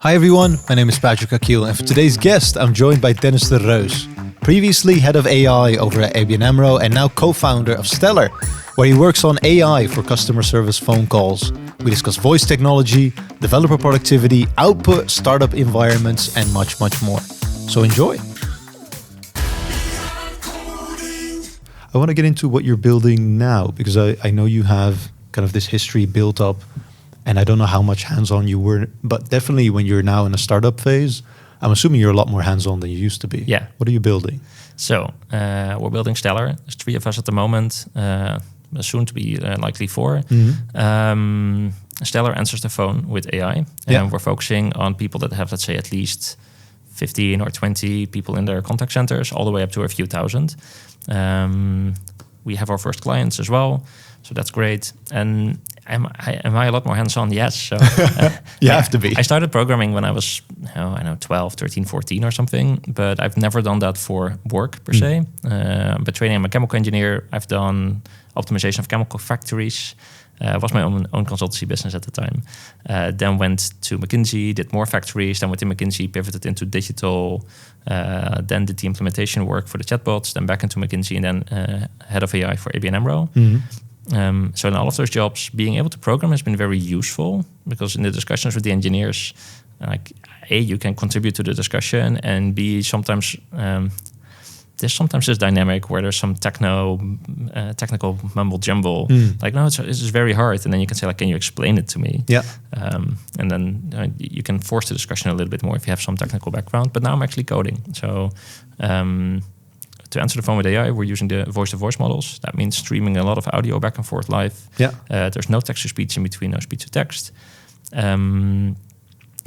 Hi everyone, my name is Patrick Akil, and for today's guest, I'm joined by Dennis de Reus, previously head of AI over at ABN Amro and now co-founder of Stellar, where he works on AI for customer service phone calls. We discuss voice technology, developer productivity, output, startup environments, and much, much more. So enjoy. I want to get into what you're building now, because I know you have kind of this history built up. And I don't know how much hands-on you were, but definitely when you're now in a startup phase, I'm assuming you're a lot more hands-on than you used to be. Yeah. What are you building? So we're building Stellar. There's 3 of us at the moment, soon to be likely 4. Mm-hmm. Stellar answers the phone with AI. And we're focusing on people that have, let's say, at least 15 or 20 people in their contact centers, all the way up to a few thousand. We have our first clients as well, so that's great. And am I a lot more hands-on? Yes. So you have to be. I started programming when I was, 12, 13, 14 or something, but I've never done that for work per se. But training, I'm a chemical engineer. I've done optimization of chemical factories. Was my own consultancy business at the time. Then went to McKinsey, did more factories. Then went to McKinsey, pivoted into digital. Then did the implementation work for the chatbots. Then back into McKinsey, and then head of AI for ABN Amro. Mm-hmm. So in all of those jobs, being able to program has been very useful, because in the discussions with the engineers, like A, you can contribute to the discussion, and B, sometimes there's sometimes this dynamic where there's some technical mumble jumble. Like, no, it's very hard, and then you can say, like, can you explain it to me? Yeah. And then you can force the discussion a little bit more if you have some technical background. But now I'm actually coding, so. To answer the phone with AI, we're using the voice-to-voice models. That means streaming a lot of audio back and forth live. Yeah. There's no text-to-speech in between, no speech-to-text. And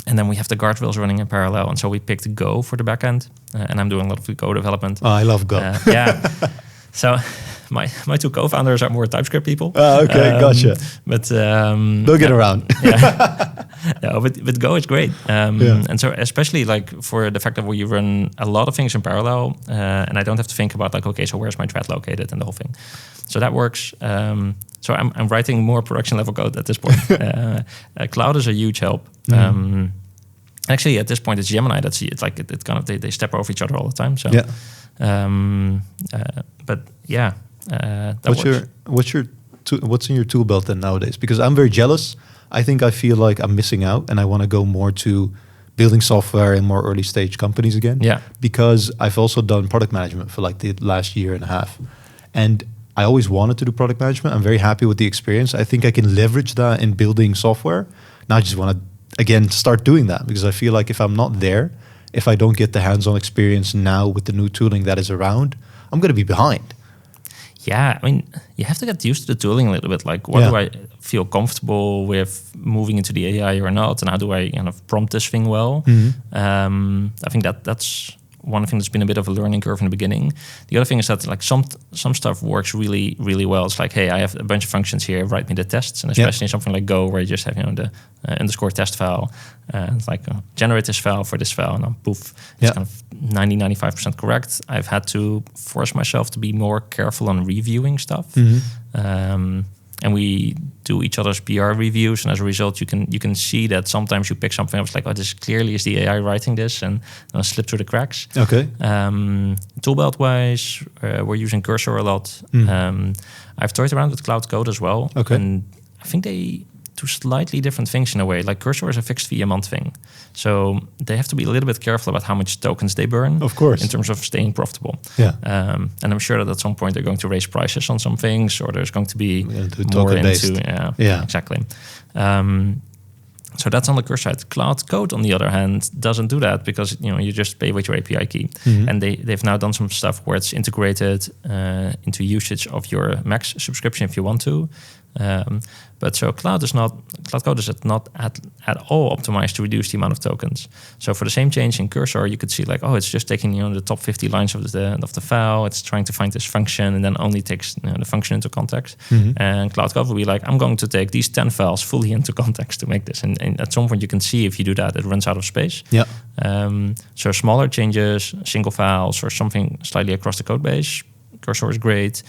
then we have the guardrails running in parallel. And so we picked Go for the backend. And I'm doing a lot of the Go development. Oh, I love Go. Yeah. So my 2 co-founders are more TypeScript people. Okay, gotcha. But they'll get around. Yeah. No, but Go is great. And so especially like for the fact that we run a lot of things in parallel, and I don't have to think about like, okay, so where's my thread located and the whole thing. So that works. So I'm writing more production level code at this point. Cloud is a huge help. Actually, at this point, it's Gemini. It's like it kind of they step over each other all the time. So, but yeah, what's in your tool belt then nowadays? Because I'm very jealous. I feel like I'm missing out, and I want to go more to building software in more early stage companies again. Yeah. Because I've also done product management for like the last year and a half, and I always wanted to do product management. I'm very happy with the experience. I think I can leverage that in building software. Now I just want to again start doing that, because I feel like if I'm not there, if I don't get the hands-on experience now with the new tooling that is around, I'm going to be behind. Yeah, I mean, you have to get used to the tooling a little bit. Like, what do I feel comfortable with moving into the AI or not? And how do I kind of prompt this thing well? Mm-hmm. I think that's one thing that's been a bit of a learning curve in the beginning. The other thing is that like some stuff works really, really well. It's like, hey, I have a bunch of functions here, write me the tests. And especially in something like Go, where you just have, the underscore test file. It's like, generate this file for this file. And then poof, it's kind of 95% correct. I've had to force myself to be more careful on reviewing stuff. Mm-hmm. And we do each other's PR reviews, and as a result, you can see that sometimes you pick something up, it's like, oh, this clearly is the AI writing this, and slip through the cracks. Okay. Toolbelt wise, we're using Cursor a lot. I've toyed around with Cloud Code as well. Okay. And I think they do slightly different things in a way. Like Cursor is a fixed fee a month thing, so they have to be a little bit careful about how much tokens they burn. Of course, in terms of staying profitable. Yeah. And I'm sure that at some point they're going to raise prices on some things, or there's going to be more into exactly. So that's on the Cursor side. Cloud Code, on the other hand, doesn't do that, because you just pay with your API key. Mm-hmm. And they've now done some stuff where it's integrated into usage of your Max subscription if you want to. But so Cloud Code is not at all optimized to reduce the amount of tokens. So for the same change in Cursor, you could see like, oh, it's just taking the top 50 lines of the file. It's trying to find this function, and then only takes the function into context. Mm-hmm. And Cloud Code will be like, I'm going to take these 10 files fully into context to make this. And at some point you can see if you do that, it runs out of space. Yeah. So smaller changes, single files, or something slightly across the code base, Cursor is great.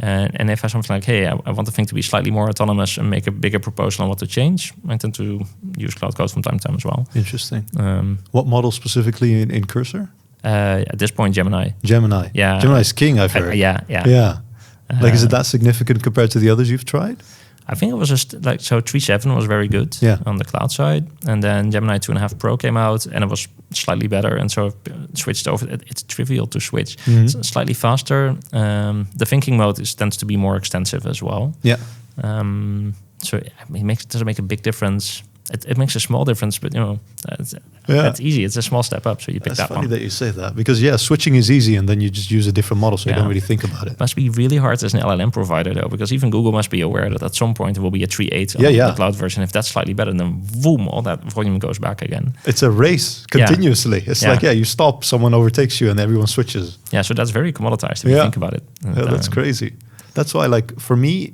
And if I have something like, hey, I want the thing to be slightly more autonomous and make a bigger proposal on what to change, I tend to use Cloud Code from time to time as well. Interesting. What model specifically in Cursor? At this point, Gemini. Gemini. Yeah. Gemini's king, I've heard. Yeah. Like, is it that significant compared to the others you've tried? I think it was just like, so 3.7 was very good on the cloud side. And then Gemini 2.5 Pro came out and it was slightly better. And so I've switched over. It's trivial to switch. It's slightly faster. The thinking mode tends to be more extensive as well. Yeah. So it doesn't make a big difference. It makes a small difference, but it's easy. It's a small step up, so you pick that one. It's funny that you say that, because switching is easy, and then you just use a different model, so you don't really think about it. It must be really hard as an LLM provider, though, because even Google must be aware that at some point there will be a 3.8 on the cloud version. If that's slightly better, then boom, all that volume goes back again. It's a race continuously. It's like, you stop, someone overtakes you, and everyone switches. Yeah, so that's very commoditized if you think about it. That's crazy. That's why, like, for me,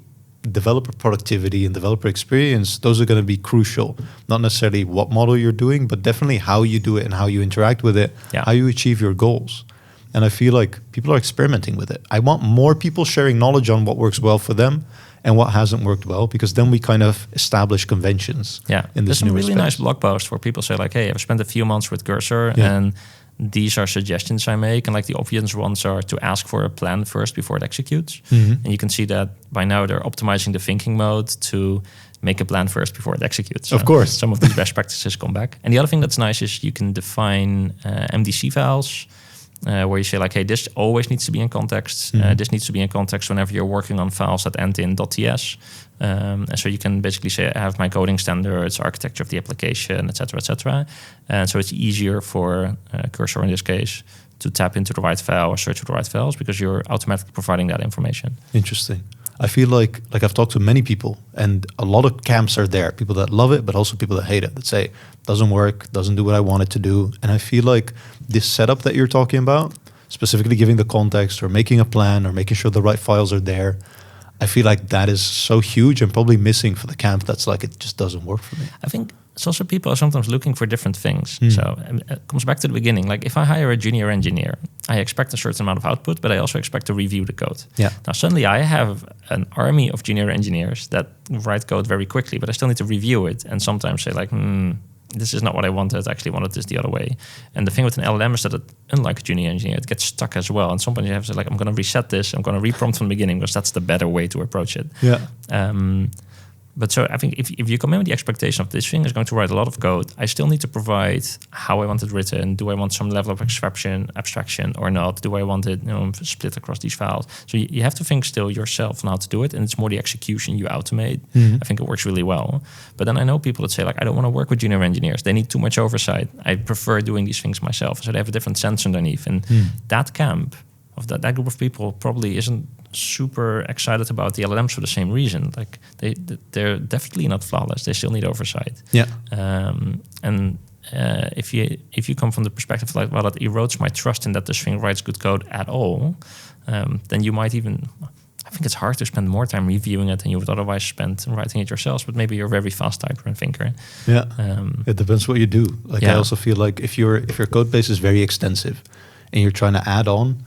developer productivity and developer experience, those are going to be crucial. Not necessarily what model you're doing, but definitely how you do it and how you interact with it, how you achieve your goals. And I feel like people are experimenting with it. I want more people sharing knowledge on what works well for them and what hasn't worked well, because then we kind of establish conventions in this new There's some really respect. nice blog posts where people say like, hey, I've spent a few months with Cursor and these are suggestions I make. And like the obvious ones are to ask for a plan first before it executes. And you can see that by now they're optimizing the thinking mode to make a plan first before it executes. So of course. Some of these best practices come back. And the other thing that's nice is you can define MDC files where you say like, hey, this always needs to be in context. This needs to be in context whenever you're working on files that end in .ts. And so you can basically say, I have my coding standards, architecture of the application, et cetera, et cetera. And so it's easier for Cursor in this case to tap into the right file or search for the right files because you're automatically providing that information. Interesting. I feel like I've talked to many people, and a lot of camps are there. People that love it, but also people that hate it, that say, doesn't work, doesn't do what I want it to do. And I feel like this setup that you're talking about, specifically giving the context or making a plan or making sure the right files are there, I feel like that is so huge and probably missing for the camp that's like, it just doesn't work for me. I think it's also people are sometimes looking for different things. So it comes back to the beginning. Like if I hire a junior engineer, I expect a certain amount of output, but I also expect to review the code. Yeah. Now suddenly I have an army of junior engineers that write code very quickly, but I still need to review it and sometimes say like, this is not what I wanted. I actually wanted this the other way. And the thing with an LLM is that unlike a junior engineer, it gets stuck as well. And sometimes you have to say like, I'm going to reset this. I'm going to reprompt from the beginning because that's the better way to approach it. Yeah. But so I think if you come in with the expectation of this thing is going to write a lot of code, I still need to provide how I want it written. Do I want some level of abstraction or not? Do I want it split across these files? So you have to think still yourself on how to do it. And it's more the execution you automate. I think it works really well. But then I know people that say like, I don't want to work with junior engineers. They need too much oversight. I prefer doing these things myself. So they have a different sense underneath. And that camp of that group of people probably isn't super excited about the LLMs for the same reason. Like they're definitely not flawless. They still need oversight. Yeah. And if you come from the perspective like, well, it erodes my trust in that this thing writes good code at all, then you might even. I think it's hard to spend more time reviewing it than you would otherwise spend writing it yourselves. But maybe you're a very fast typer and thinker. Yeah. It depends what you do. Like I also feel like if your code base is very extensive and you're trying to add on,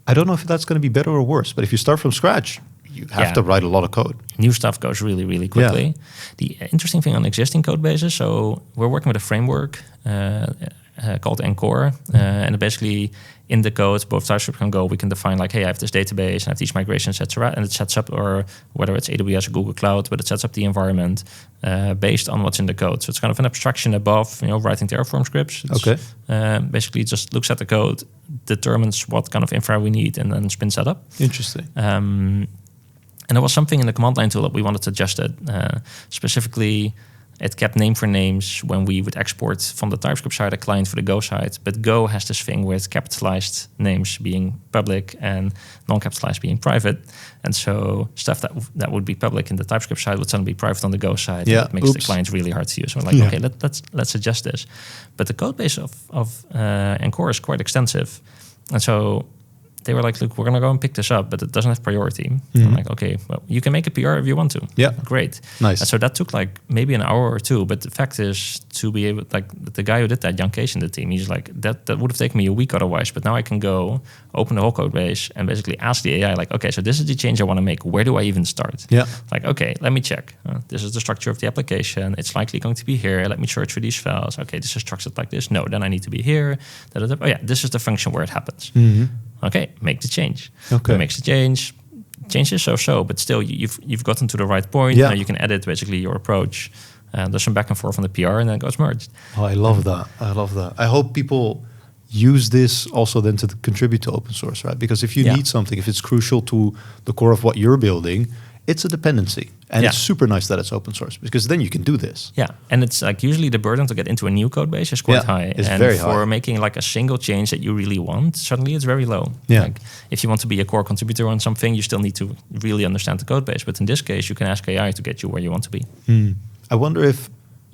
I don't know if that's going to be better or worse, but if you start from scratch, you have to write a lot of code. New stuff goes really, really quickly. Yeah. The interesting thing on existing code bases, so we're working with a framework called Enor, and basically in the code, both TypeScript can go, we can define like, hey, I have this database and I have these migrations, etc. And it sets up, or whether it's AWS or Google Cloud, but it sets up the environment based on what's in the code. So it's kind of an abstraction above, writing Terraform scripts. It's, basically, it just looks at the code, determines what kind of infra we need, and then spins that up. Interesting. And there was something in the command line tool that we wanted to adjust it. Specifically, it kept name for names when we would export from the TypeScript side a client for the Go side. But Go has this thing with capitalized names being public and non-capitalized being private. And so stuff that would be public in the TypeScript side would suddenly be private on the Go side. Yeah. And it makes the client really hard to use. So we're like, okay, let's adjust this. But the code base of Enor is quite extensive. And so they were like, look, we're going to go and pick this up, but it doesn't have priority. I'm like, okay, well, you can make a PR if you want to. Yeah. Great. Nice. And so that took like maybe an hour or two. But the fact is, to be able, like the guy who did that, Jan Kees in the team, he's like, that would have taken me a week otherwise. But now I can go open the whole code base and basically ask the AI, like, okay, so this is the change I want to make. Where do I even start? Yeah. Like, okay, let me check. This is the structure of the application. It's likely going to be here. Let me search for these files. Okay, this is structured like this. No, then I need to be here. Oh yeah, this is the function where it happens. Okay, make the change. Okay. It makes the change. Change is so, but still you've gotten to the right point. Yeah. Now you can edit basically your approach. There's some back and forth on the PR, and then it goes merged. Oh, I love that. I love that. I hope people use this also then to contribute to open source, right? Because if you need something, if it's crucial to the core of what you're building, it's a dependency. And it's super nice that it's open source because then you can do this. Yeah, and it's like usually the burden to get into a new code base is quite high. It's and very for high. making like a single change that you really want, suddenly it's very low. Yeah. Like if you want to be a core contributor on something, you still need to really understand the code base. But in this case, you can ask AI to get you where you want to be. I wonder if,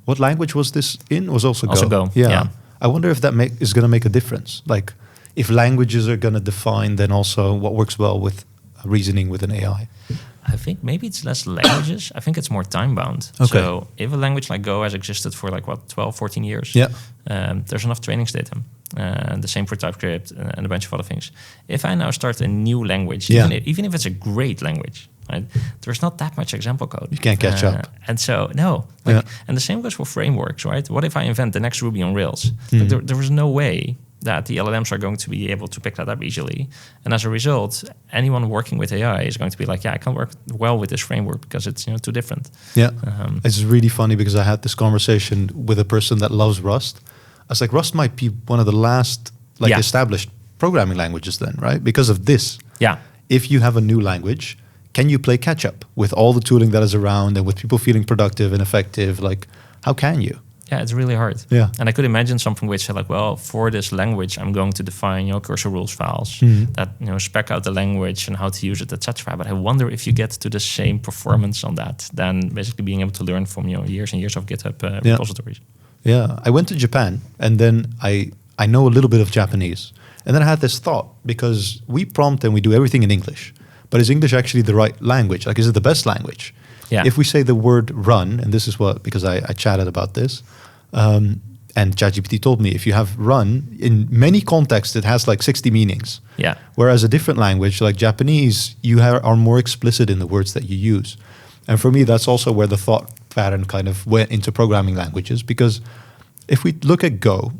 what language was this in? Was also Go. Also Go, yeah. I wonder if that is going to make a difference. Like if languages are going to define then also what works well with reasoning with an AI. I think maybe it's less languages. I think it's more time bound. Okay. So if a language like Go has existed for like 12, 14 years, there's enough trainings data. The same for TypeScript and a bunch of other things. If I now start a new language, even if it's a great language, right, there's not that much example code. You can't catch up. And so, and the same goes for frameworks, right? What if I invent the next Ruby on Rails? Like there is no way that the LLMs are going to be able to pick that up easily. And as a result, anyone working with AI is going to be like, I can't work well with this framework because it's too different. Yeah, it's really funny because I had this conversation with a person that loves Rust. I was like, Rust might be one of the last established programming languages then, right? Because of this. Yeah. If you have a new language, can you play catch up with all the tooling that is around and with people feeling productive and effective? Like, how can you? Yeah, it's really hard. Yeah. And I could imagine something which said like, well, for this language, I'm going to define, cursor rules files that, spec out the language and how to use it, etc. But I wonder if you get to the same performance on that than basically being able to learn from, years and years of GitHub repositories. Yeah. I went to Japan and then I know a little bit of Japanese. And then I had this thought because we prompt and we do everything in English. But is English actually the right language? Like, is it the best language? Yeah. If we say the word run, and this is what, because I chatted about this, and ChatGPT told me if you have run, in many contexts, it has like 60 meanings. Yeah. Whereas a different language, like Japanese, you are more explicit in the words that you use. And for me, that's also where the thought pattern kind of went into programming languages. Because if we look at Go,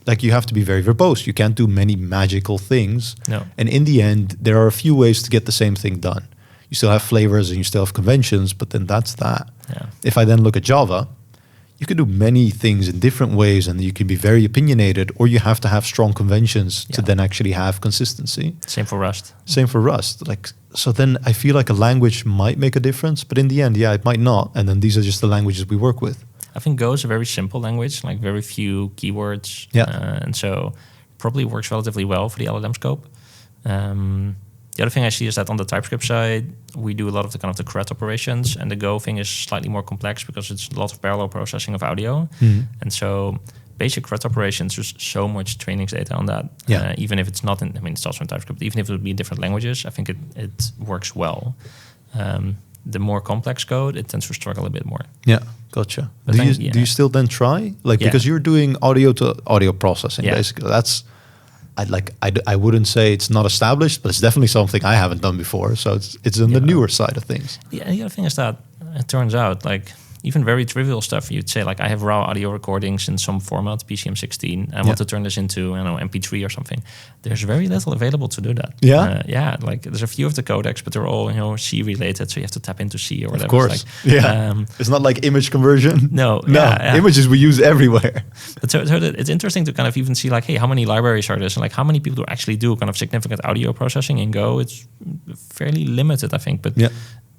like you have to be very verbose. You can't do many magical things. No. And in the end, there are a few ways to get the same thing done. You still have flavors and you still have conventions, but then that's that. Yeah. If I then look at Java, you can do many things in different ways and you can be very opinionated, or you have to have strong conventions to then actually have consistency. Same for Rust. Same for Rust. Like, so then I feel like a language might make a difference, but in the end, it might not. And then these are just the languages we work with. I think Go is a very simple language, like very few keywords. Yeah. And so probably works relatively well for the LLM scope. The other thing I see is that on the TypeScript side, we do a lot of the kind of the CRUD operations, and the Go thing is slightly more complex because it's a lot of parallel processing of audio. And so basic CRUD operations, there's so much trainings data on that. Yeah. Even if it's not in, it's also in TypeScript, even if it would be in different languages, I think it works well. The more complex code, it tends to struggle a bit more. Yeah, gotcha. But Do you still then try? Like, because you're doing audio to audio processing, basically. That's, I wouldn't say it's not established, but it's definitely something I haven't done before. So it's on the newer side of things. Yeah, the other thing is that it turns out like even very trivial stuff, you'd say like I have raw audio recordings in some format, PCM16, and I want to turn this into MP3 or something. There's very little available to do that. Yeah, like there's a few of the codecs, but they're all C related, so you have to tap into C or whatever. Of course, it's it's not like image conversion. No, images we use everywhere. But so it's interesting to kind of even see like, hey, how many libraries are there, and like how many people actually do kind of significant audio processing in Go? It's fairly limited, I think, but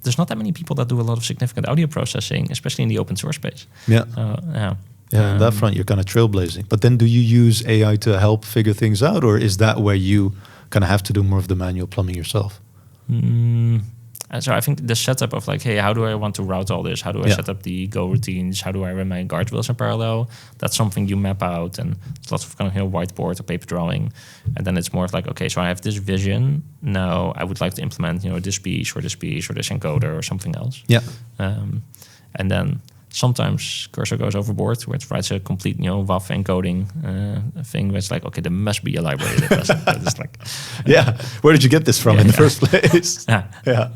there's not that many people that do a lot of significant audio processing, especially in the open source space. On that front, you're kind of trailblazing. But then do you use AI to help figure things out, or is that where you kind of have to do more of the manual plumbing yourself? so I think the setup of like, hey, how do I want to route all this? How do I set up the Go routines? How do I run my guardrails in parallel? That's something you map out, and it's lots of kind of whiteboard or paper drawing. And then it's more of like, okay, so I have this vision. Now I would like to implement, this piece or this encoder or something else. Yeah. And then sometimes Cursor goes overboard, where it writes a complete, WAF encoding thing. Where it's like, okay, there must be a library that does it. But it's like, where did you get this from in the first place? Yeah.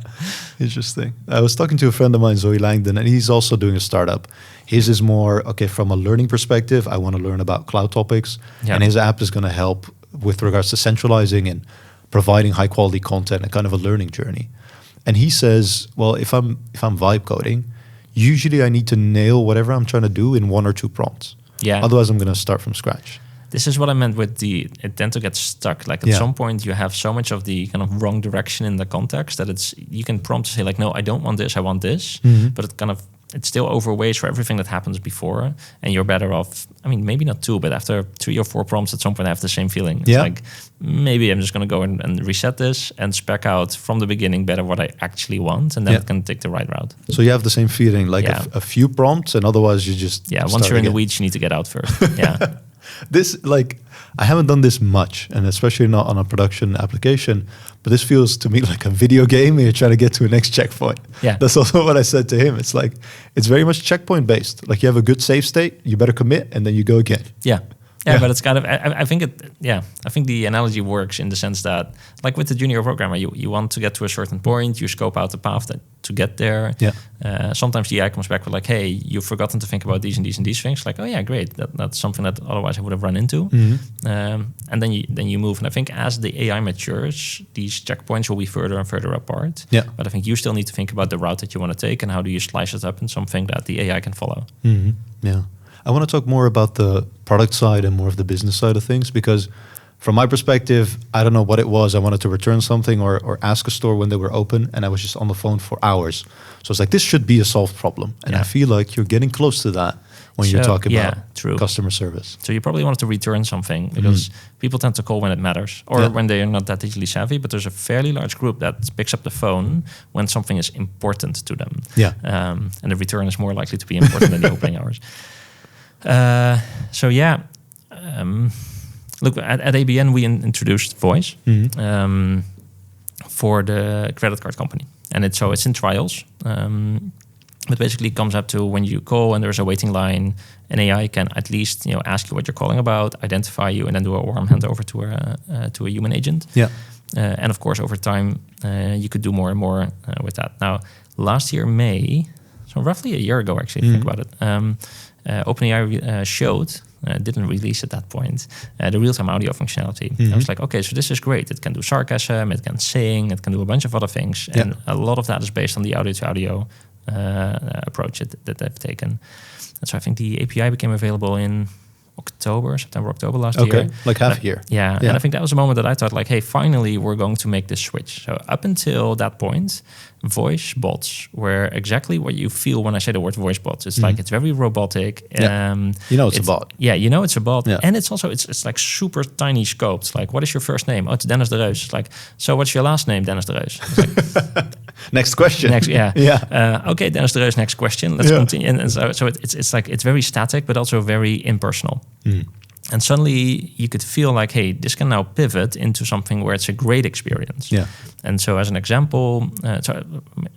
Interesting. I was talking to a friend of mine, Zoe Langdon, and he's also doing a startup. His is more, okay, from a learning perspective, I want to learn about cloud topics. Yeah. And his app is going to help with regards to centralizing and providing high quality content and kind of a learning journey. And he says, well, if I'm vibe coding, usually I need to nail whatever I'm trying to do in 1 or 2 prompts. Yeah. Otherwise, I'm going to start from scratch. This is what I meant with it tend to get stuck. Like at some point, you have so much of the kind of wrong direction in the context that you can prompt to say like, no, I don't want this, I want this. Mm-hmm. But it still overweighs for everything that happens before. And you're better off, I mean, maybe not 2, but after 3 or 4 prompts, at some point I have the same feeling. It's like, maybe I'm just going to go and reset this and spec out from the beginning better what I actually want. And then it can take the right route. So you have the same feeling, like a few prompts, and otherwise you just once you're in the weeds, you need to get out first. Yeah. This, like, I haven't done this much, and especially not on a production application, but this feels to me like a video game and you're trying to get to a next checkpoint. Yeah. That's also what I said to him. It's like, it's very much checkpoint based. Like you have a good save state, you better commit, and then you go again. Yeah, but it's kind of, I think the analogy works in the sense that, like with the junior programmer, you want to get to a certain point, you scope out the path to get there. Yeah. Sometimes the AI comes back with like, hey, you've forgotten to think about these and these and these things. Like, oh yeah, great. That's something that otherwise I would have run into. Mm-hmm. And then you move. And I think as the AI matures, these checkpoints will be further and further apart. Yeah. But I think you still need to think about the route that you want to take and how do you slice it up in something that the AI can follow. Mm-hmm. Yeah. I want to talk more about the product side and more of the business side of things, because from my perspective, I don't know what it was. I wanted to return something or ask a store when they were open, and I was just on the phone for hours. So it's like, this should be a solved problem. And I feel like you're getting close to that when you're talking about customer service. So you probably wanted to return something because people tend to call when it matters or when they are not that digitally savvy, but there's a fairly large group that picks up the phone when something is important to them. Yeah. And the return is more likely to be important than the opening hours. Look, at ABN we introduced voice for the credit card company, and it's in trials. But basically, it comes up to when you call and there's a waiting line, an AI can at least ask you what you're calling about, identify you, and then do a warm handover to a human agent. Yeah, and of course, over time, you could do more and more with that. Now, last year May, so roughly a year ago, actually, if you think about it. OpenAI showed, didn't release at that point, the real-time audio functionality. I was like, okay, so this is great. It can do sarcasm, it can sing, it can do a bunch of other things. And a lot of that is based on the audio-to-audio approach that they've taken. And so I think the API became available in September, October last year. Like half a year. Yeah, and I think that was a moment that I thought like, hey, finally we're going to make this switch. So up until that point, voice bots were exactly what you feel when I say the word voice bots. It's like, it's very robotic. It's a bot. Yeah, it's a bot. Yeah. And it's also, it's like super tiny scoped. Like, what is your first name? Oh, it's Dennis de Reus. It's like, so what's your last name, Dennis de Reus? It's like, next question. Okay, Dennis de Reus, next question. Let's continue. And so it's like, it's very static, but also very impersonal. And suddenly you could feel like, hey, this can now pivot into something where it's a great experience. Yeah. And so as an example, so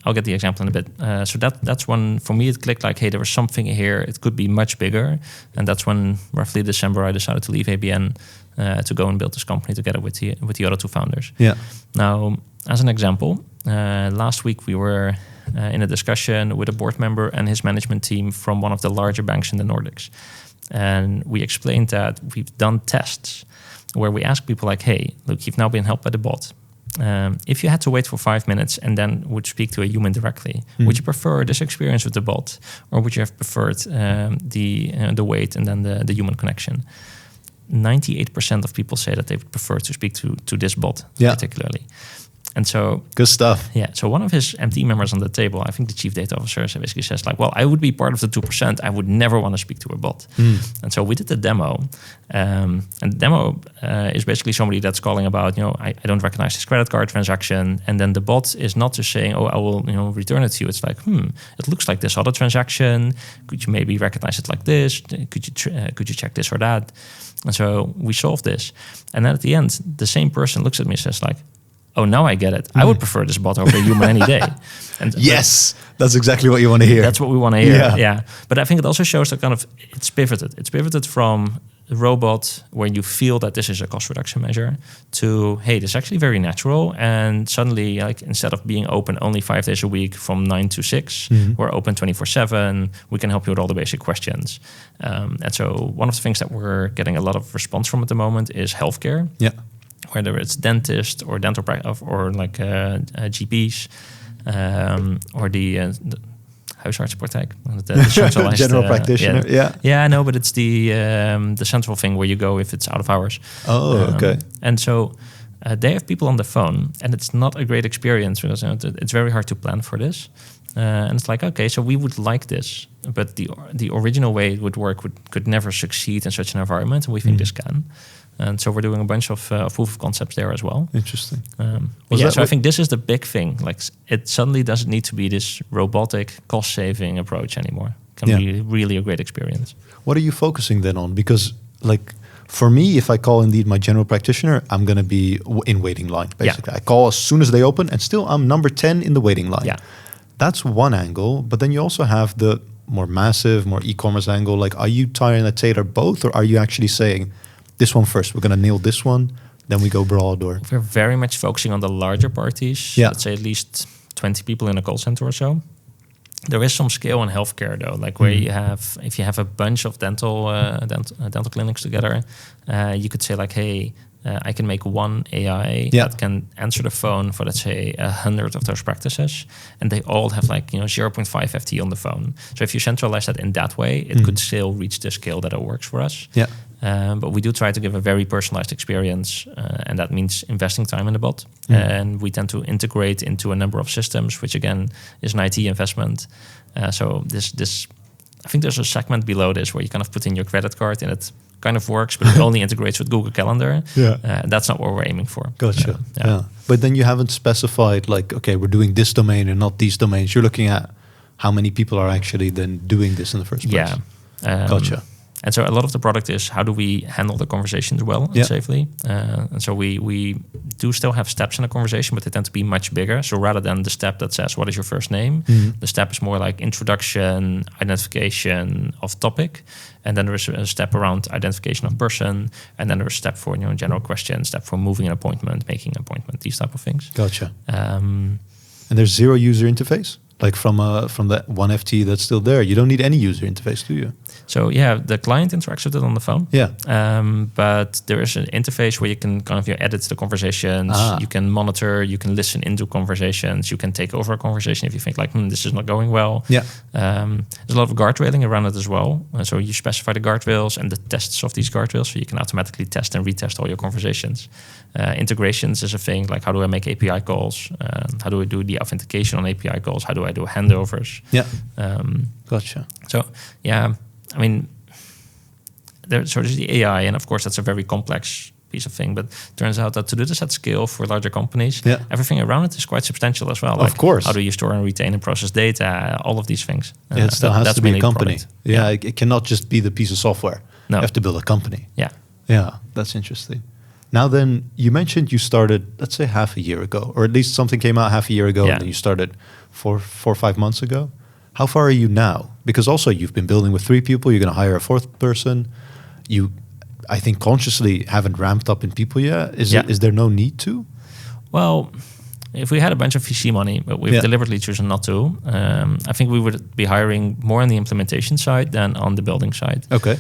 I'll get the example in a bit. So that's when, for me, it clicked like, hey, there was something here. It could be much bigger. And that's when, roughly December, I decided to leave ABN to go and build this company together with the other 2 founders. Yeah. Now, as an example, last week we were in a discussion with a board member and his management team from one of the larger banks in the Nordics. And we explained that we've done tests where we ask people like, hey, look, you've now been helped by the bot. If you had to wait for 5 minutes and then would speak to a human directly, would you prefer this experience with the bot, or would you have preferred the wait and then the human connection? 98% of people say that they would prefer to speak to this bot particularly. And so, Good stuff. yeah, so one of his MT members on the table, I think the chief data officer, basically says like, well, I would be part of the 2%. I would never want to speak to a bot. And so we did the demo. And the demo is basically somebody that's calling about, I don't recognize this credit card transaction. And then the bot is not just saying, oh, I will, return it to you. It's like, it looks like this other transaction. Could you maybe recognize it like this? Could you check this or that? And so we solved this. And then at the end, the same person looks at me and says like, oh, now I get it. I would prefer this bot over a human any day. And yes, that's exactly what you want to hear. That's what we want to hear. Yeah. But I think it also shows that kind of it's pivoted. It's pivoted from a robot where you feel that this is a cost reduction measure to, hey, this is actually very natural. And suddenly, like instead of being open only 5 days a week from 9 to 6, we're open 24/7. We can help you with all the basic questions. And so one of the things that we're getting a lot of response from at the moment is healthcare. Yeah. Whether it's dentist or dental or like GPs or the huisartsenpraktijk, the general practitioner. Yeah, I know, but it's the central thing where you go if it's out of hours. Oh, okay. And so they have people on the phone, and it's not a great experience because it's very hard to plan for this. And it's like, okay, so we would like this, but the original way it would work could never succeed in such an environment, and we think this can. And so we're doing a bunch of proof of concepts there as well. Interesting. So I think this is the big thing. Like it suddenly doesn't need to be this robotic cost-saving approach anymore. It can be really a great experience. What are you focusing then on? Because like for me, if I call indeed my general practitioner, I'm going to be in waiting line, basically. I call as soon as they open and still I'm number 10 in the waiting line. Yeah. That's one angle. But then you also have the more massive, more e-commerce angle. Like, are you trying to tailor both, or are you actually saying, this one first, we're going to nail this one, then we go broad? Or we're very much focusing on the larger parties. Yeah. Let's say at least 20 people in a call center or so. There is some scale in healthcare though, like where you have, if you have a bunch of dental clinics together, you could say like, hey, I can make one AI that can answer the phone for, let's say, 100 of those practices, and they all have like 0.5 FT on the phone. So if you centralize that in that way, it could still reach the scale that it works for us. Yeah. But we do try to give a very personalized experience, and that means investing time in the bot. And we tend to integrate into a number of systems, which again is an IT investment. So this, I think there's a segment below this where you kind of put in your credit card and it kind of works, but it only integrates with Google Calendar. That's not what we're aiming for. Gotcha. But then you haven't specified like, okay, we're doing this domain and not these domains. You're looking at how many people are actually then doing this in the first place. Gotcha. And so a lot of the product is how do we handle the conversations well and safely. And so we do still have steps in a conversation, but they tend to be much bigger. So rather than the step that says, what is your first name? The step is more like introduction, identification of topic. And then there is a step around identification of person. And then there's a step for general questions, step for moving an appointment, making an appointment, these type of things. Gotcha. And there's zero user interface? Like from that one FT that's still there, you don't need any user interface, do you? So the client interacts with it on the phone. But there is an interface where you can kind of edit the conversations. You can monitor, you can listen into conversations, you can take over a conversation if you think like, this is not going well. There's a lot of guardrailing around it as well. So you specify the guardrails and the tests of these guardrails, so you can automatically test and retest all your conversations. Integrations is a thing, like how do I make API calls? How do I do the authentication on API calls? How do I do handovers? Gotcha. So I mean, there's the AI, and of course that's a very complex piece of thing. But it turns out that to do this at scale for larger companies, everything around it is quite substantial as well. Of course. How do you store and retain and process data? All of these things. It still has to be a company. It cannot just be the piece of software. No. You have to build a company. Yeah, that's interesting. Now then, you mentioned you started, let's say half a year ago, or at least something came out half a year ago, and then you started 4 or 5 months ago. How far are you now? Because also you've been building with 3 people, you're going to hire a 4th person. You, I think, consciously haven't ramped up in people yet. Is there no need to? Well, if we had a bunch of VC money, but we've deliberately chosen not to, I think we would be hiring more on the implementation side than on the building side. Okay.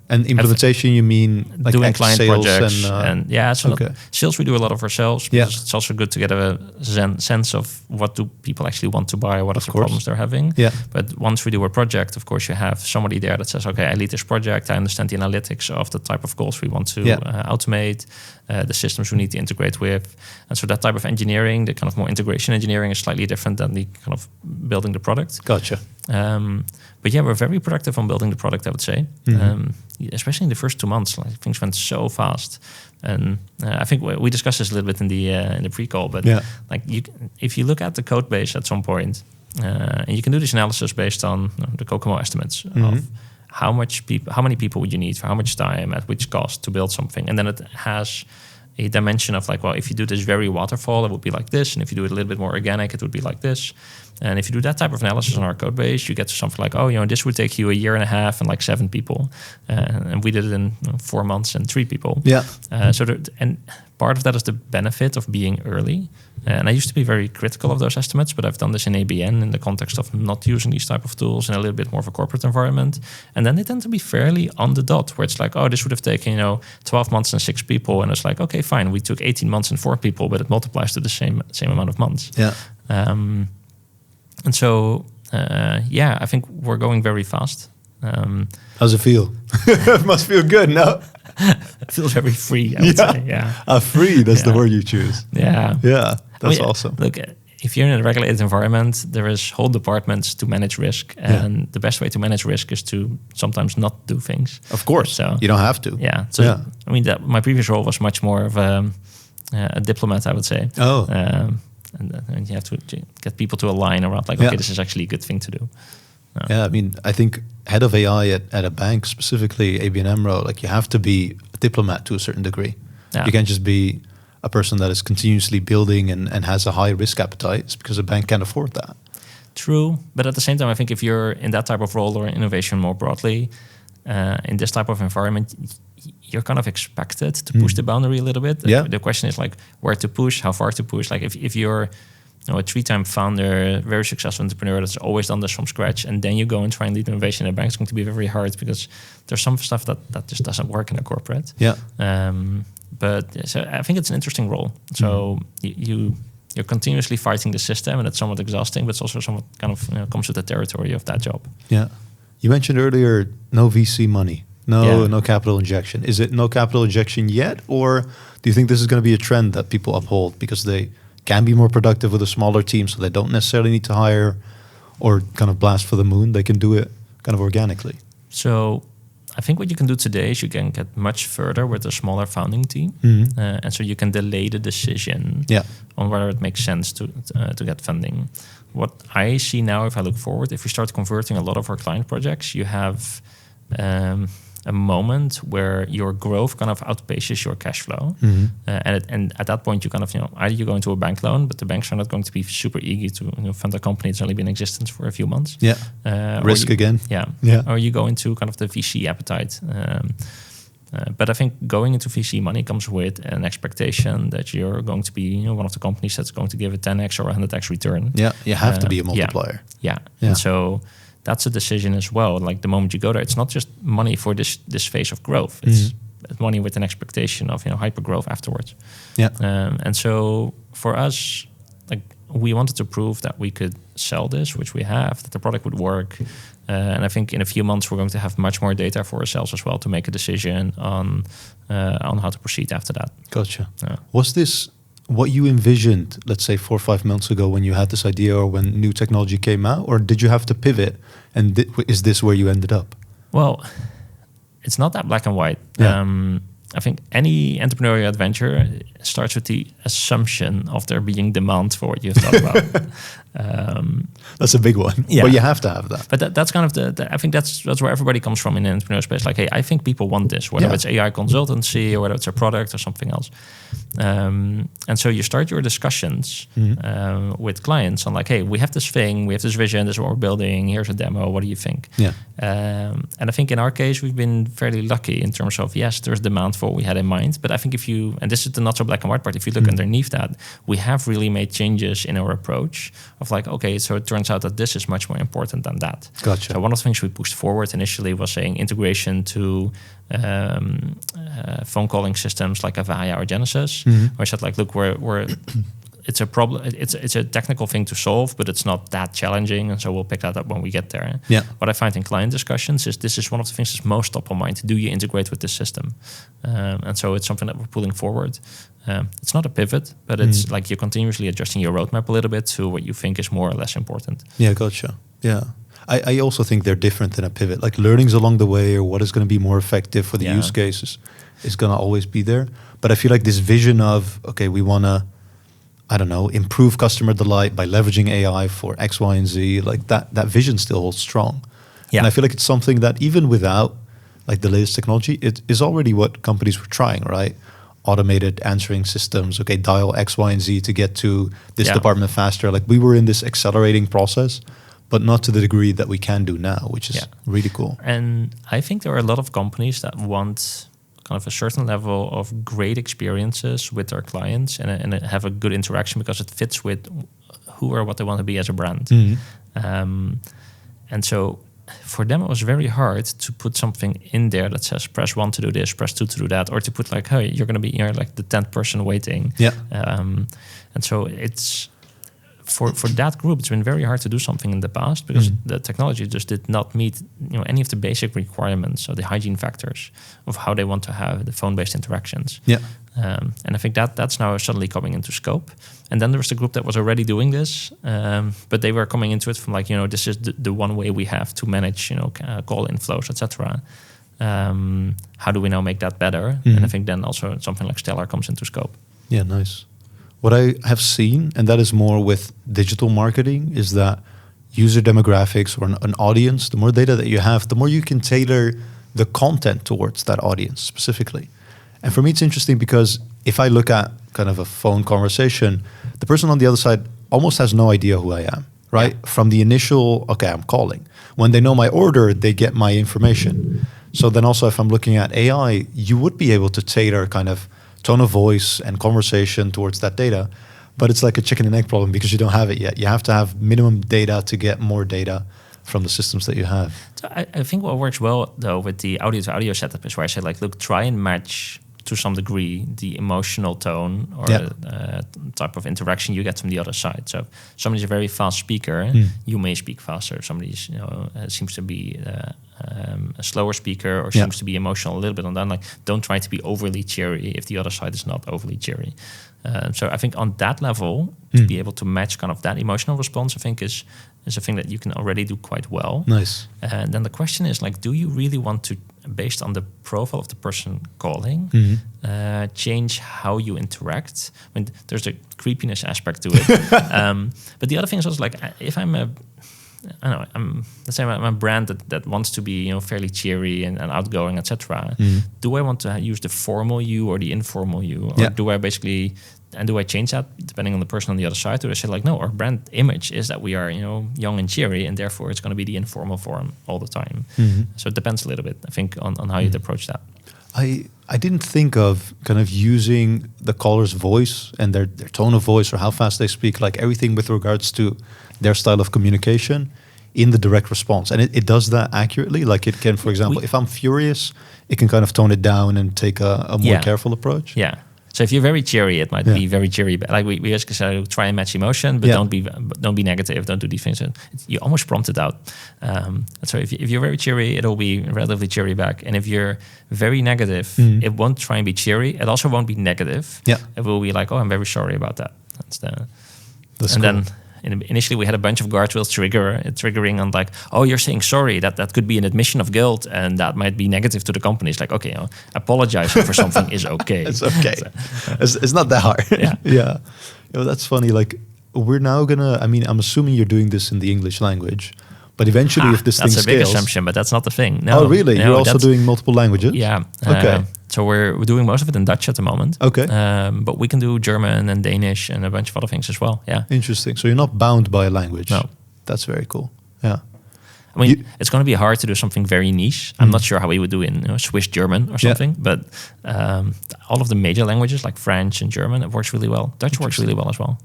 And implementation, you mean like doing client sales projects and so sales we do a lot of ourselves. Yeah, It's also good to get a sense of what do people actually want to buy, what are the problems they're having. Yeah. But once we do a project, of course, you have somebody there that says, okay, I lead this project. I understand the analytics of the type of goals we want to automate, the systems we need to integrate with. And so that type of engineering, the kind of more integration engineering, is slightly different than the kind of building the product. Gotcha. But yeah, we're very productive on building the product, I would say. Especially in the first 2 months, like things went so fast. And I think we discussed this a little bit in the pre-call. But like if you look at the code base at some point, and you can do this analysis based on the Kokomo estimates of how many people would you need for how much time at which cost to build something, and then it has a dimension of like, well, if you do this very waterfall, it would be like this, and if you do it a little bit more organic, it would be like this. And if you do that type of analysis on our code base, you get to something like, this would take you 1.5 years and like 7 people, and we did it in 4 months and 3 people. Yeah. And part of that is the benefit of being early. And I used to be very critical of those estimates, but I've done this in ABN in the context of not using these type of tools in a little bit more of a corporate environment. And then they tend to be fairly on the dot, where it's like, this would have taken 12 months and 6 people, and it's like, okay, fine, we took 18 months and 4 people, but it multiplies to the same amount of months. Yeah. And so, I think we're going very fast. How's it feel? It must feel good, no? It feels very free, I would say. Yeah. Free, that's the word you choose. Yeah. Yeah, that's awesome. Look, if you're in a regulated environment, there is whole departments to manage risk. And the best way to manage risk is to sometimes not do things. Of course. So you don't have to. Yeah. So, I mean, my previous role was much more of a diplomat, I would say. Oh. And you have to get people to align around like, okay, this is actually a good thing to do. Yeah, I mean, I think head of AI at a bank, specifically ABN Amro, like you have to be a diplomat to a certain degree. Yeah. You can't just be a person that is continuously building and has a high risk appetite. It's because a bank can't afford that. True. But at the same time, I think if you're in that type of role or innovation more broadly, in this type of environment, you're kind of expected to push the boundary a little bit. Yeah. The question is like where to push, how far to push. Like if you're a 3-time founder, very successful entrepreneur that's always done this from scratch, and then you go and try and lead innovation in a bank, it's going to be very hard because there's some stuff that just doesn't work in a corporate. Yeah. But so I think it's an interesting role. So you're continuously fighting the system, and it's somewhat exhausting, but it's also somewhat kind of comes with the territory of that job. Yeah. You mentioned earlier no VC money, no capital injection. Is it no capital injection yet, or do you think this is going to be a trend that people uphold because they can be more productive with a smaller team, so they don't necessarily need to hire or kind of blast for the moon? They can do it kind of organically. So I think what you can do today is you can get much further with a smaller founding team. And so you can delay the decision on whether it makes sense to get funding. What I see now, if I look forward, if we start converting a lot of our client projects, you have a moment where your growth kind of outpaces your cash flow. And at that point, you kind of, either you go into a bank loan, but the banks are not going to be super eager to fund a company that's only been in existence for a few months. Risk again. Or you go into kind of the VC appetite. But I think going into VC money comes with an expectation that you're going to be one of the companies that's going to give a 10x or 100x return. Yeah, you have to be a multiplier. Yeah. And so that's a decision as well. Like the moment you go there, it's not just money for this phase of growth. It's money with an expectation of hyper growth afterwards. And so for us, like we wanted to prove that we could sell this, which we have, that the product would work. And I think in a few months we're going to have much more data for ourselves as well to make a decision on how to proceed after that. Gotcha. Was this what you envisioned, let's say 4 or 5 months ago when you had this idea or when new technology came out, or did you have to pivot? And is this where you ended up? Well, it's not that black and white. I think any entrepreneurial adventure starts with the assumption of there being demand for what you've thought about. That's a big one. But you have to have that. But that's kind of I think that's where everybody comes from in the entrepreneur space. Like, hey, I think people want this, whether it's AI consultancy or whether it's a product or something else. And so you start your discussions with clients on like, hey, we have this thing, we have this vision, this is what we're building, here's a demo, what do you think? And I think in our case, we've been fairly lucky in terms of, yes, there's demand for what we had in mind. But I think if you, and this is the not so black and white part, if you look underneath that, we have really made changes in our approach of of like, okay, so it turns out that this is much more important than that. Gotcha. So one of the things we pushed forward initially was saying integration to phone calling systems like Avaya or Genesis. Where I said like, look, we're it's a problem. It's a technical thing to solve, but it's not that challenging, and so we'll pick that up when we get there. Yeah. What I find in client discussions is this is one of the things that's most top of mind. Do you integrate with this system? And so it's something that we're pulling forward. It's not a pivot, but it's like you're continuously adjusting your roadmap a little bit to what you think is more or less important. Yeah, gotcha. Yeah. I also think they're different than a pivot. Like learnings along the way or what is going to be more effective for the use cases is going to always be there. But I feel like this vision of, okay, we want to, I don't know, improve customer delight by leveraging AI for X, Y, and Z, like that vision still holds strong. Yeah. And I feel like it's something that even without like the latest technology, it is already what companies were trying, right? Automated answering systems, okay, dial X, Y, and Z to get to this department faster. Like we were in this accelerating process, but not to the degree that we can do now, which is really cool. And I think there are a lot of companies that want kind of a certain level of great experiences with their clients and have a good interaction because it fits with who or what they want to be as a brand. And so for them, it was very hard to put something in there that says press 1 to do this, press 2 to do that, or to put like, hey, you're going to be like the 10th person waiting. Yeah. And so it's for that group, it's been very hard to do something in the past because the technology just did not meet any of the basic requirements, so the hygiene factors of how they want to have the phone-based interactions. Yeah. And I think that's now suddenly coming into scope. And then there was the group that was already doing this, but they were coming into it from like, this is the one way we have to manage, call inflows, etc. How do we now make that better? And I think then also something like Stellar comes into scope. Yeah, nice. What I have seen, and that is more with digital marketing, is that user demographics or an audience, the more data that you have, the more you can tailor the content towards that audience specifically. And for me, it's interesting because if I look at kind of a phone conversation, the person on the other side almost has no idea who I am, right? Yeah. From the initial, okay, I'm calling. When they know my order, they get my information. So then also if I'm looking at AI, you would be able to tailor kind of tone of voice and conversation towards that data. But it's like a chicken and egg problem because you don't have it yet. You have to have minimum data to get more data from the systems that you have. So I think what works well, though, with the audio-to-audio setup is where I say, like, look, try and match to some degree the emotional tone or type of interaction you get from the other side. So if somebody's a very fast speaker, you may speak faster. Somebody's seems to be a slower speaker or seems to be emotional a little bit on that. Like, don't try to be overly cheery if the other side is not overly cheery. So I think on that level, to be able to match kind of that emotional response, I think is a thing that you can already do quite well. Nice. And then the question is, like, do you really want to, based on the profile of the person calling, change how you interact? I mean, there's a creepiness aspect to it. But the other thing is also, like, if I'm let's say I'm a brand that wants to be fairly cheery and outgoing, etc. Do I want to use the formal you or the informal you, or do I basically do I change that depending on the person on the other side? Or do I say like, no, our brand image is that we are young and cheery, and therefore it's going to be the informal form all the time. So it depends a little bit, I think, on how you'd approach that. I didn't think of kind of using the caller's voice and their tone of voice or how fast they speak, like everything with regards to their style of communication in the direct response. And it does that accurately. Like it can, for example, if I'm furious, it can kind of tone it down and take a more careful approach. Yeah. So if you're very cheery, it might be very cheery. Like we basically say, try and match emotion, but don't be negative. Don't do these things. You almost prompt it out. So if you're very cheery, it'll be relatively cheery back. And if you're very negative, it won't try and be cheery. It also won't be negative. Yeah. It will be like, oh, I'm very sorry about that. That's and cool. then initially we had a bunch of guardrails triggering on like, oh, you're saying sorry. That could be an admission of guilt, and that might be negative to the company. It's like, okay, apologizing for something is okay. It's okay. It's not that hard. Yeah. That's funny. Like we're now gonna. I mean, I'm assuming you're doing this in the English language, but eventually, if this thing scales, that's a big assumption, but that's not the thing. No, oh, really? You're also doing multiple languages? Yeah. Okay. So we're doing most of it in Dutch at the moment. Okay. But we can do German and Danish and a bunch of other things as well. Yeah. Interesting. So you're not bound by a language. No. That's very cool. Yeah. I mean, it's going to be hard to do something very niche. I'm not sure how we would do in Swiss German or something, but all of the major languages like French and German, it works really well. Dutch works really well as well.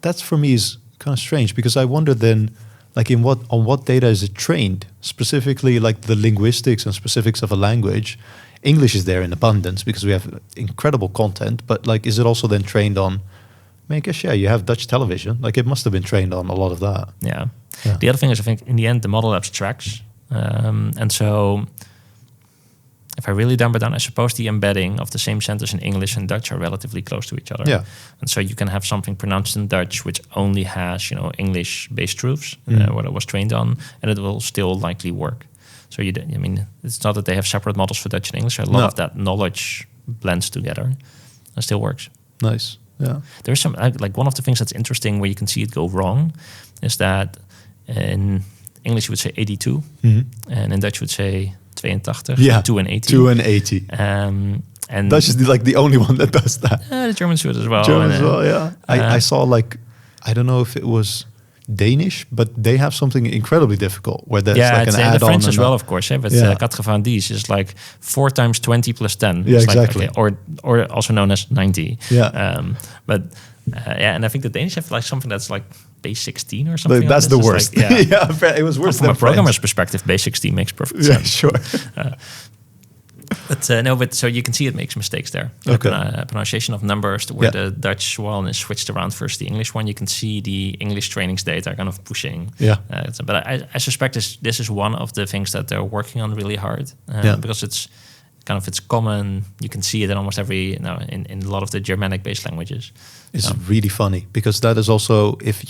That's for me is kind of strange because I wonder then, like on what data is it trained? Specifically, like the linguistics and specifics of a language. English is there in abundance because we have incredible content, but like, is it also then trained on? I mean, I guess you have Dutch television. Like, it must have been trained on a lot of that. Yeah. The other thing is, I think in the end the model abstracts, and so if I really dumb it down, I suppose the embedding of the same sentence in English and Dutch are relatively close to each other. Yeah. And so you can have something pronounced in Dutch which only has, English-based truths, what it was trained on, and it will still likely work. So I mean, it's not that they have separate models for Dutch and English. A lot of that knowledge blends together and still works. Nice. Yeah. There's some, like one of the things that's interesting where you can see it go wrong is that in English you would say 82, and in Dutch you would say 82, 2 and 80. 2 and 80. And Dutch is like the only one that does that. The Germans do it as well. Germans as well, yeah. I saw like, I don't know if it was Danish, but they have something incredibly difficult where there's like an add-on. The French as well, of course. But 90 is like 4 times 20 plus 10. Yeah, it's exactly. Like, okay, or also known as 90. Yeah. And I think the Danish have like something that's like base 16 or something. That's the worst. Like, yeah, it was worse from than a programmer's perspective, base 16 makes perfect sense. Yeah, sure. But so you can see it makes mistakes there. Okay. Pronunciation of numbers, where the Dutch one is switched around versus the English one. You can see the English trainings data are kind of pushing. Yeah. But I suspect this is one of the things that they're working on really hard because it's common. You can see it in almost every in a lot of the Germanic-based languages. It's really funny because that is also if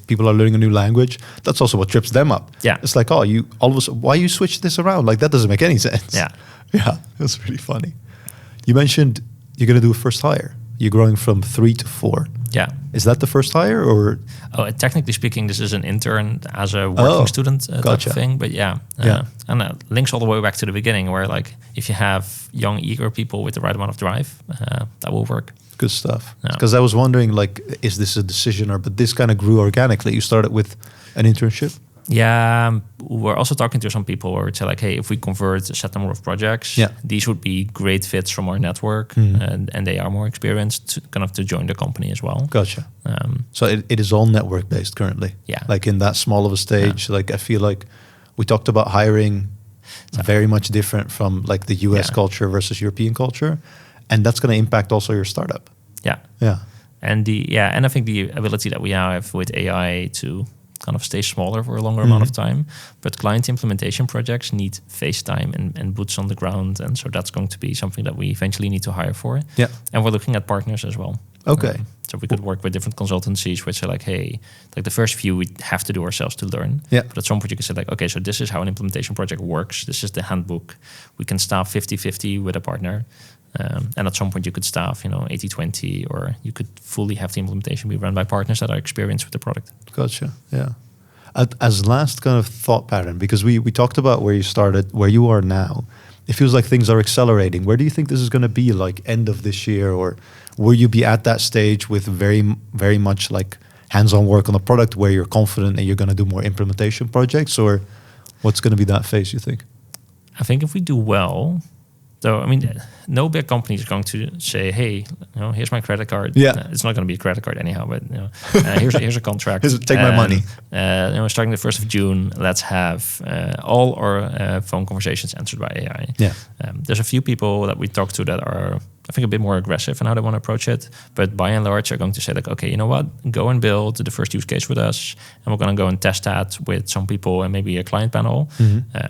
people are learning a new language, that's also what trips them up. Yeah, it's like why you switch this around? Like that doesn't make any sense. Yeah, that's really funny. You mentioned you're going to do a first hire. You're growing from 3 to 4. Yeah, is that the first hire or? Oh, technically speaking, this is an intern as a working student type of thing. But and that links all the way back to the beginning, where like if you have young, eager people with the right amount of drive, that will work. Good stuff. Because I was wondering, like, is this a decision but this kind of grew organically? You started with an internship? Yeah, we're also talking to some people where it's like, hey, if we convert a set number of projects, these would be great fits from our network, and they are more experienced to join the company as well. Gotcha. So it is all network based currently. Yeah, like in that small of a stage. Like I feel like we talked about hiring very much different from like the US culture versus European culture, and that's going to impact also your startup. Yeah. And I think the ability that we have with AI to kind of stay smaller for a longer amount of time. But client implementation projects need face time and boots on the ground. And so that's going to be something that we eventually need to hire for. Yeah. And we're looking at partners as well. Okay. So we could work with different consultancies which are like, hey, like the first few we have to do ourselves to learn. Yeah. But at some point you can say like, okay, so this is how an implementation project works. This is the handbook. We can staff 50-50 with a partner. And at some point you could staff, 80-20, or you could fully have the implementation be run by partners that are experienced with the product. Gotcha. Yeah. As last kind of thought pattern, because we talked about where you started, where you are now, it feels like things are accelerating. Where do you think this is going to be like end of this year, or will you be at that stage with very, very much like hands-on work on the product where you're confident and you're going to do more implementation projects, or what's going to be that phase, you think? I think if we do well, so, I mean, no big company is going to say, hey, here's my credit card. Yeah. It's not going to be a credit card anyhow, but here's a contract. Take my money. Starting the 1st of June, let's have all our phone conversations answered by AI. Yeah. There's a few people that we talk to that are, I think, a bit more aggressive in how they want to approach it. But by and large, are going to say like, okay, you know what? Go and build the first use case with us. And we're going to go and test that with some people and maybe a client panel.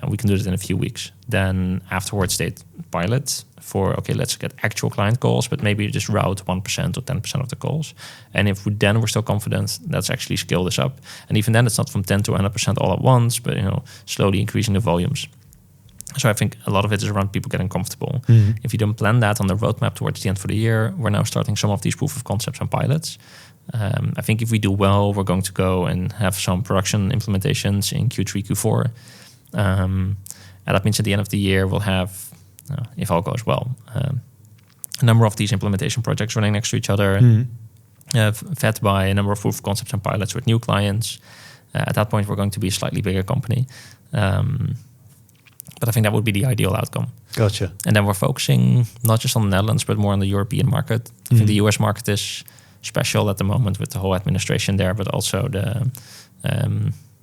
We can do it in a few weeks. Then afterwards, they pilot for, okay, let's get actual client calls, but maybe just route 1% or 10% of the calls. And if we're still confident, let's actually scale this up. And even then, it's not from 10 to 100% all at once, but slowly increasing the volumes. So I think a lot of it is around people getting comfortable. If you don't plan that on the roadmap towards the end of the year, we're now starting some of these proof of concepts and pilots. I think if we do well, we're going to go and have some production implementations in Q3, Q4. And that means at the end of the year, we'll have, if all goes well, a number of these implementation projects running next to each other, fed by a number of proof of concepts and pilots with new clients. At that point, we're going to be a slightly bigger company. But I think that would be the ideal outcome. Gotcha. And then we're focusing not just on the Netherlands, but more on the European market. I think the US market is special at the moment with the whole administration there, but also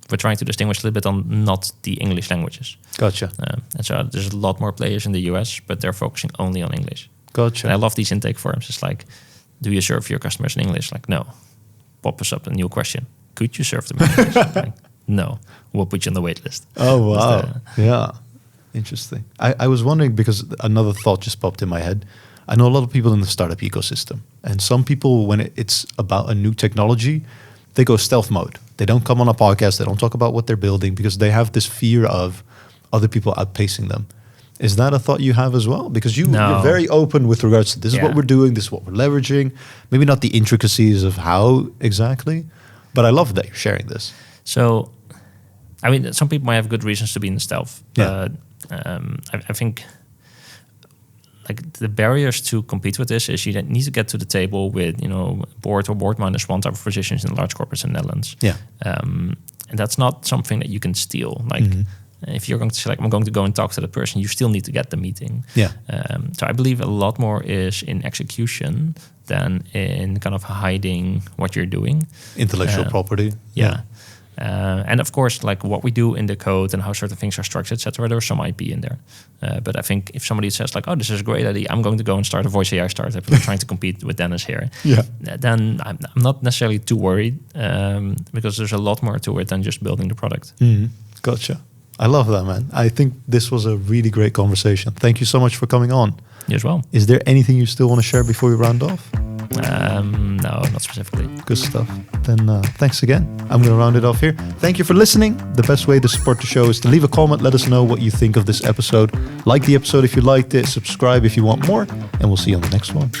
we're trying to distinguish a little bit on not the English languages. Gotcha. And so there's a lot more players in the US, but they're focusing only on English. Gotcha. And I love these intake forums. It's like, do you serve your customers in English? Like, no. Pop us up a new question. Could you serve them in English? Like, no. We'll put you on the wait list. Oh, wow. Yeah. Interesting. I was wondering, because another thought just popped in my head. I know a lot of people in the startup ecosystem. And some people, when it's about a new technology, they go stealth mode. They don't come on a podcast. They don't talk about what they're building because they have this fear of other people outpacing them. Is that a thought you have as well? Because you're very open with regards to this is what we're doing, this is what we're leveraging. Maybe not the intricacies of how exactly, but I love that you're sharing this. So, I mean, some people might have good reasons to be in stealth. But I think like the barriers to compete with this is you need to get to the table with, board or board minus one type of positions in large corporates in the Netherlands. Yeah. And that's not something that you can steal. Like, if you're going to say, like, I'm going to go and talk to the person, you still need to get the meeting. Yeah. So I believe a lot more is in execution than in kind of hiding what you're doing. Intellectual property. Yeah. And of course, like what we do in the code and how certain things are structured, etc. There's some IP in there. But I think if somebody says like, oh, this is a great idea, I'm going to go and start a voice AI startup. I'm trying to compete with Dennis here. Yeah. Then I'm not necessarily too worried because there's a lot more to it than just building the product. Gotcha. I love that, man. I think this was a really great conversation. Thank you so much for coming on. You as well. Is there anything you still want to share before we round off? No, not specifically. Good stuff. Then thanks again. I'm going to round it off here. Thank you for listening. The best way to support the show is to leave a comment. Let us know what you think of this episode. Like the episode if you liked it. Subscribe if you want more. And we'll see you on the next one.